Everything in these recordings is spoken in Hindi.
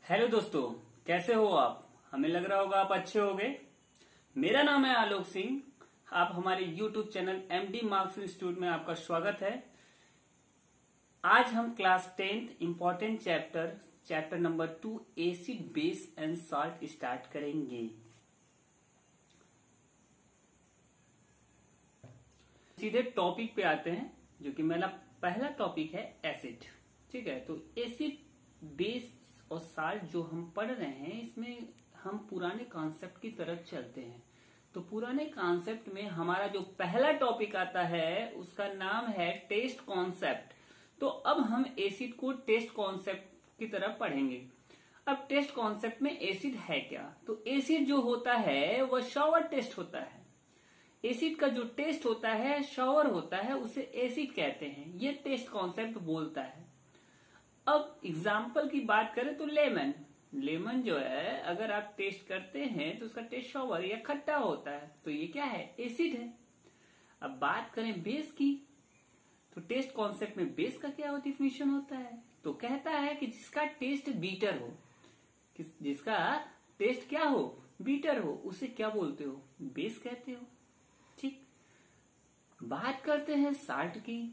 हेलो दोस्तों, कैसे हो आप। हमें लग रहा होगा आप अच्छे होंगे। मेरा नाम है आलोक सिंह। आप हमारे YouTube channel MD marks institute में आपका स्वागत है। आज हम class 10th important chapter number 2 acid base and salt start करेंगे। सीधे टॉपिक पे आते हैं, जो कि मेरा पहला टॉपिक है एसिड। ठीक है, तो एसिड बेस और साल्ट जो हम पढ़ रहे हैं, इसमें हम पुराने कॉन्सेप्ट की तरफ चलते हैं। तो पुराने कॉन्सेप्ट में हमारा जो पहला टॉपिक आता है उसका नाम है टेस्ट कॉन्सेप्ट। तो अब हम एसिड को टेस्ट कॉन्सेप्ट की तरफ पढ़ेंगे। अब टेस्ट कॉन्सेप्ट में एसिड है क्या, तो एसिड जो होता है वह शॉवर टेस्ट होता है। एसिड का जो टेस्ट होता है शॉवर होता है, उसे एसिड कहते हैं। ये टेस्ट कॉन्सेप्ट बोलता है। अब एग्जाम्पल की बात करें तो लेमन जो है, अगर आप टेस्ट करते हैं तो उसका टेस्ट शॉवर या खट्टा होता है, तो ये क्या है, एसिड है। अब बात करें बेस की, तो टेस्ट कॉन्सेप्ट में बेस का क्या डिफिनेशन होता है, तो कहता है कि जिसका टेस्ट बीटर हो, जिसका टेस्ट क्या हो, बीटर हो, उसे क्या बोलते हो, बेस कहते हो। ठीक, बात करते हैं साल्ट की,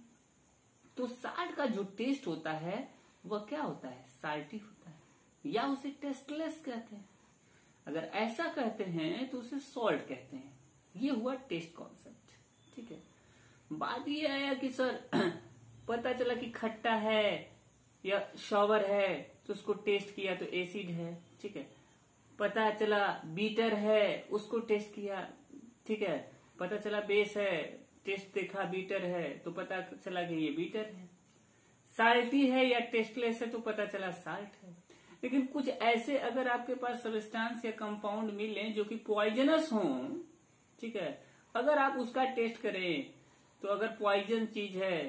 तो साल्ट का जो टेस्ट होता है वह क्या होता है, साल्टी होता है, या उसे टेस्टलेस कहते हैं। अगर ऐसा कहते हैं तो उसे सॉल्ट कहते हैं। ये हुआ टेस्ट कॉन्सेप्ट। ठीक है, बात ये आया कि सर पता चला कि खट्टा है या शॉवर है, तो उसको टेस्ट किया तो एसिड है। ठीक है, पता चला बीटर है, उसको टेस्ट किया, ठीक है, पता चला बेस है, टेस्ट देखा बीटर है, तो पता चला कि ये बीटर है। साल्टी है या टेस्टलेस है, तो पता चला साल्ट है। लेकिन कुछ ऐसे अगर आपके पास सब्सटेंस या कंपाउंड मिले जो कि पॉइजनस हो, ठीक है, अगर आप उसका टेस्ट करें तो अगर पॉइजन चीज है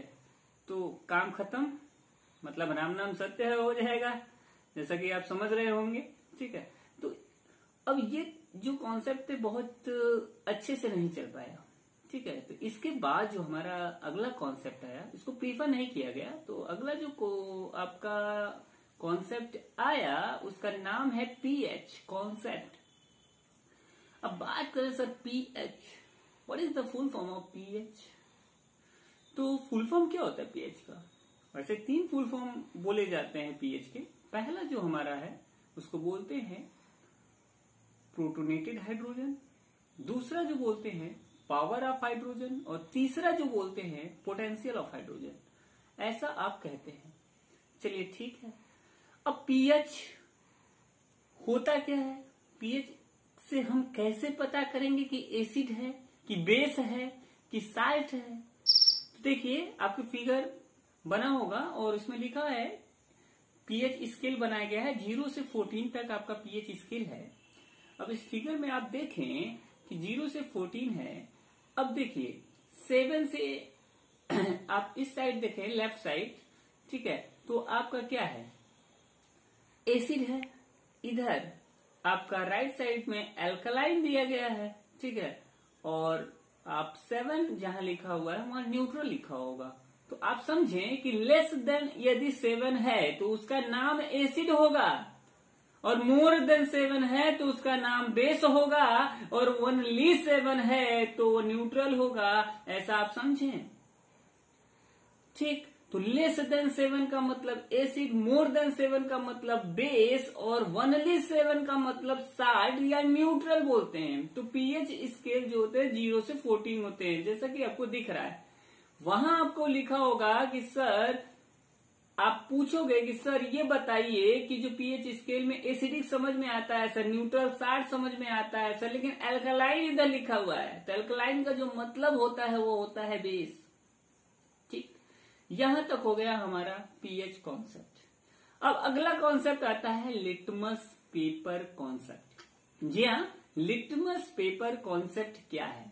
तो काम खत्म, मतलब राम नाम सत्य है हो जाएगा, जैसा कि आप समझ रहे होंगे। ठीक है, तो अब ये जो कॉन्सेप्ट है बहुत अच्छे से नहीं चल पाया। ठीक है, तो इसके बाद जो हमारा अगला कॉन्सेप्ट आया, इसको प्रीफर नहीं किया गया, तो अगला जो आपका कॉन्सेप्ट आया उसका नाम है पीएच कॉन्सेप्ट। अब बात करें sir pH, what is the full form of pH. तो फुल फॉर्म क्या होता है पीएच का। वैसे 3 फुल फॉर्म बोले जाते हैं पीएच के। पहला जो हमारा है उसको बोलते हैं प्रोटोनेटेड हाइड्रोजन, दूसरा जो बोलते हैं पावर ऑफ हाइड्रोजन, और तीसरा जो बोलते हैं पोटेंशियल ऑफ हाइड्रोजन। ऐसा आप कहते हैं। चलिए ठीक है, अब पीएच होता क्या है, पीएच से हम कैसे पता करेंगे कि एसिड है कि बेस है कि साल्ट है। तो देखिए आपके फिगर बना होगा और उसमें लिखा है पीएच स्केल बनाया गया है, 0 से 14 तक आपका पीएच स्केल है। अब इस फिगर में आप देखें कि 0 से 14 है। अब देखिए 7 से आप इस साइड देखें, लेफ्ट साइड, ठीक है, तो आपका क्या है, एसिड है। इधर आपका राइट साइड में एल्कलाइन दिया गया है। ठीक है, और आप 7 जहां लिखा हुआ है वहां न्यूट्रल लिखा होगा। तो आप समझें कि लेस देन यदि 7 है तो उसका नाम एसिड होगा, और मोर देन 7 है तो उसका नाम बेस होगा, और ओनली 7 है तो वो न्यूट्रल होगा। ऐसा आप समझें। ठीक, तो लेस देन 7 का मतलब एसिड, मोर देन 7 का मतलब बेस, और ओनली 7 का मतलब साल्ट या न्यूट्रल बोलते हैं। तो पीएच स्केल जो होते हैं 0 से 14 होते हैं, जैसा कि आपको दिख रहा है। वहां आपको लिखा होगा कि सर, आप पूछोगे कि सर ये बताइए कि जो पीएच स्केल में एसिडिक समझ में आता है सर, न्यूट्रल साल्ट समझ में आता है सर, लेकिन एल्कलाइन इधर लिखा हुआ है। तो एल्कलाइन का जो मतलब होता है वो होता है बेस। ठीक, यहां तक हो गया हमारा पीएच कॉन्सेप्ट। अब अगला कॉन्सेप्ट आता है लिटमस पेपर कॉन्सेप्ट। जी हाँ, लिटमस पेपर कॉन्सेप्ट क्या है,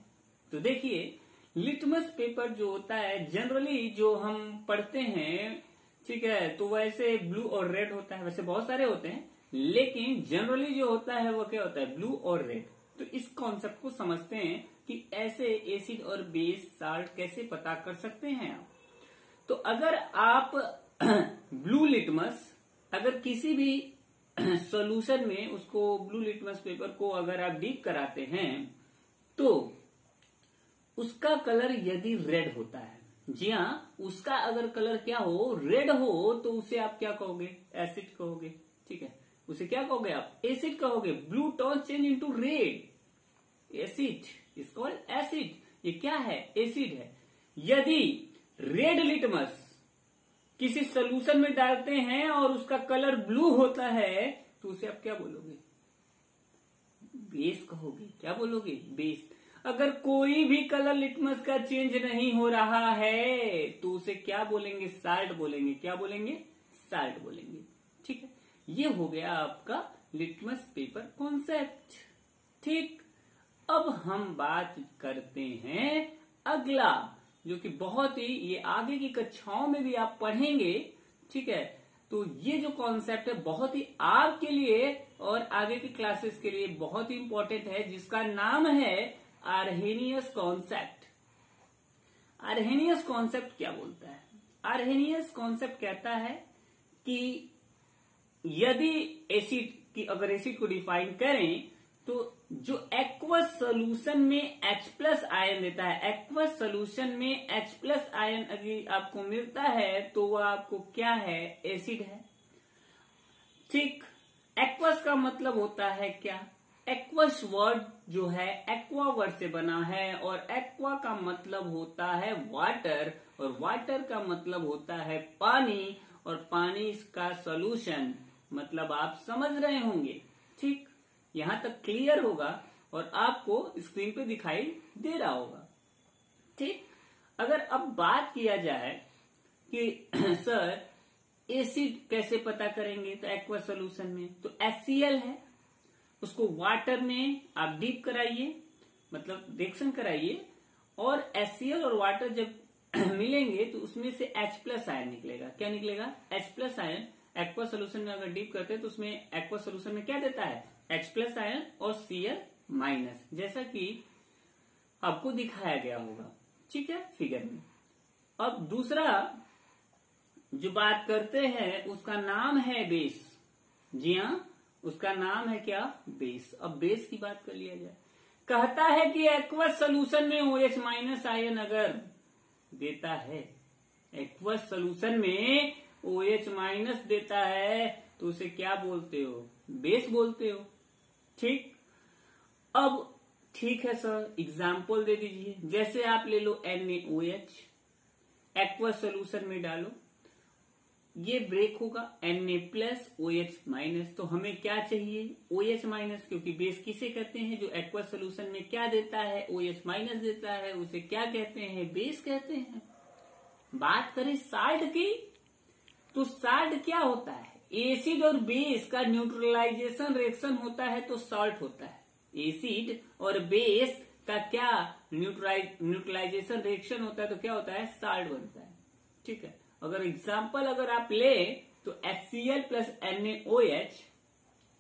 तो देखिए लिटमस पेपर जो होता है जनरली जो हम पढ़ते हैं, ठीक है, तो वैसे ब्लू और रेड होता है। वैसे बहुत सारे होते हैं, लेकिन जनरली जो होता है वो क्या होता है, ब्लू और रेड। तो इस कॉन्सेप्ट को समझते हैं कि ऐसे एसिड और बेस साल्ट कैसे पता कर सकते हैं आप। तो अगर आप ब्लू लिटमस अगर किसी भी सॉल्यूशन में उसको ब्लू लिटमस पेपर को अगर आप डीप कराते हैं तो उसका कलर यदि रेड होता है, जी हाँ, उसका अगर कलर क्या हो, रेड हो, तो उसे आप क्या कहोगे, एसिड कहोगे। ठीक है, उसे क्या कहोगे आप, एसिड कहोगे। Blue tone change into red, acid is called acid. ये क्या है, एसिड है। यदि रेड लिटमस किसी सोल्यूशन में डालते हैं और उसका कलर ब्लू होता है तो उसे आप क्या बोलोगे, बेस कहोगे। क्या बोलोगे, बेस। अगर कोई भी कलर लिटमस का चेंज नहीं हो रहा है तो उसे क्या बोलेंगे, साल्ट बोलेंगे। क्या बोलेंगे, साल्ट बोलेंगे। ठीक है, ये हो गया आपका लिटमस पेपर कॉन्सेप्ट। ठीक, अब हम बात करते हैं अगला, जो कि बहुत ही, ये आगे की कक्षाओं में भी आप पढ़ेंगे। ठीक है, तो ये जो कॉन्सेप्ट है बहुत ही आपके लिए और आगे की क्लासेस के लिए बहुत ही इंपॉर्टेंट है, जिसका नाम है आर्हेनियस कॉन्सेप्ट। आर्हेनियस कॉन्सेप्ट क्या बोलता है, आर्हेनियस कॉन्सेप्ट कहता है कि यदि एसिड की, अगर एसिड को डिफाइन करें तो जो एक्वस सोल्यूशन में H+ आयन देता है, एक्वस सोल्यूशन में H+ आयन अगर आपको मिलता है तो वह आपको क्या है, एसिड है। ठीक, एक्वस का मतलब होता है क्या, एक्वस वर्ड जो है एक्वा वर्ड से बना है और एक्वा का मतलब होता है वाटर और वाटर का मतलब होता है पानी और पानी का सॉल्यूशन, मतलब आप समझ रहे होंगे। ठीक, यहां तक क्लियर होगा और आपको स्क्रीन पे दिखाई दे रहा होगा। ठीक, अगर अब बात किया जाए कि सर एसिड कैसे पता करेंगे, तो एक्वा सॉल्यूशन में तो HCl है, उसको वाटर में आप डीप कराइए, मतलब रिएक्शन कराइए, और HCl और वाटर जब मिलेंगे तो उसमें से H+ आयन निकलेगा। क्या निकलेगा, H+ आयन। एक्वा सोल्यूशन में अगर डीप करते हैं तो उसमें एक्वा सोल्यूशन में क्या देता है, H+ आयन और Cl-, जैसा कि आपको दिखाया गया होगा। ठीक है, फिगर में। अब दूसरा जो बात करते हैं उसका नाम है बेस। जी हाँ, उसका नाम है क्या, बेस। अब बेस की बात कर लिया जाए, कहता है कि एक्वस सोल्यूशन में OH- आयन अगर देता है, एक्वस सोल्यूशन में OH- देता है तो उसे क्या बोलते हो, बेस बोलते हो। ठीक, अब ठीक है सर, एग्जाम्पल दे दीजिए। जैसे आप ले लो NaOH, एक्वस सोल्यूशन में डालो, ये ब्रेक होगा Na+OH-, तो हमें क्या चाहिए, OH-, क्योंकि बेस किसे कहते हैं, जो एक्वस सोल्यूशन में क्या देता है, OH- देता है, उसे क्या कहते हैं, बेस कहते हैं। बात करें साल्ट की, तो साल्ट क्या होता है, एसिड और बेस का न्यूट्रलाइजेशन रिएक्शन होता है तो साल्ट होता है। एसिड और बेस का क्या न्यूट्रलाइजेशन रिएक्शन होता है तो क्या होता है, साल्ट बनता है। ठीक है, अगर एग्जाम्पल अगर आप ले तो HCl + NaOH,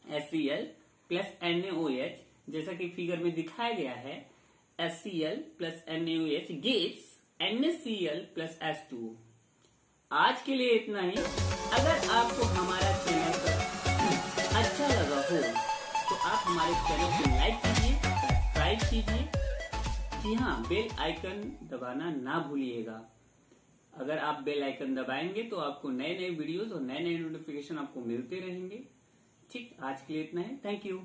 HCl + NaOH, जैसा कि फिगर में दिखाया गया है, HCl + NaOH gives NaCl + H2O। आज के लिए इतना ही। अगर आपको हमारा चैनल अच्छा लगा हो तो आप हमारे चैनल को लाइक कीजिए, सब्सक्राइब कीजिए। जी हाँ, बेल आइकन दबाना ना भूलिएगा। अगर आप बेल आइकन दबाएंगे तो आपको नए नए वीडियोस और नए नए नोटिफिकेशन आपको मिलते रहेंगे। ठीक, आज के लिए इतना है। Thank you.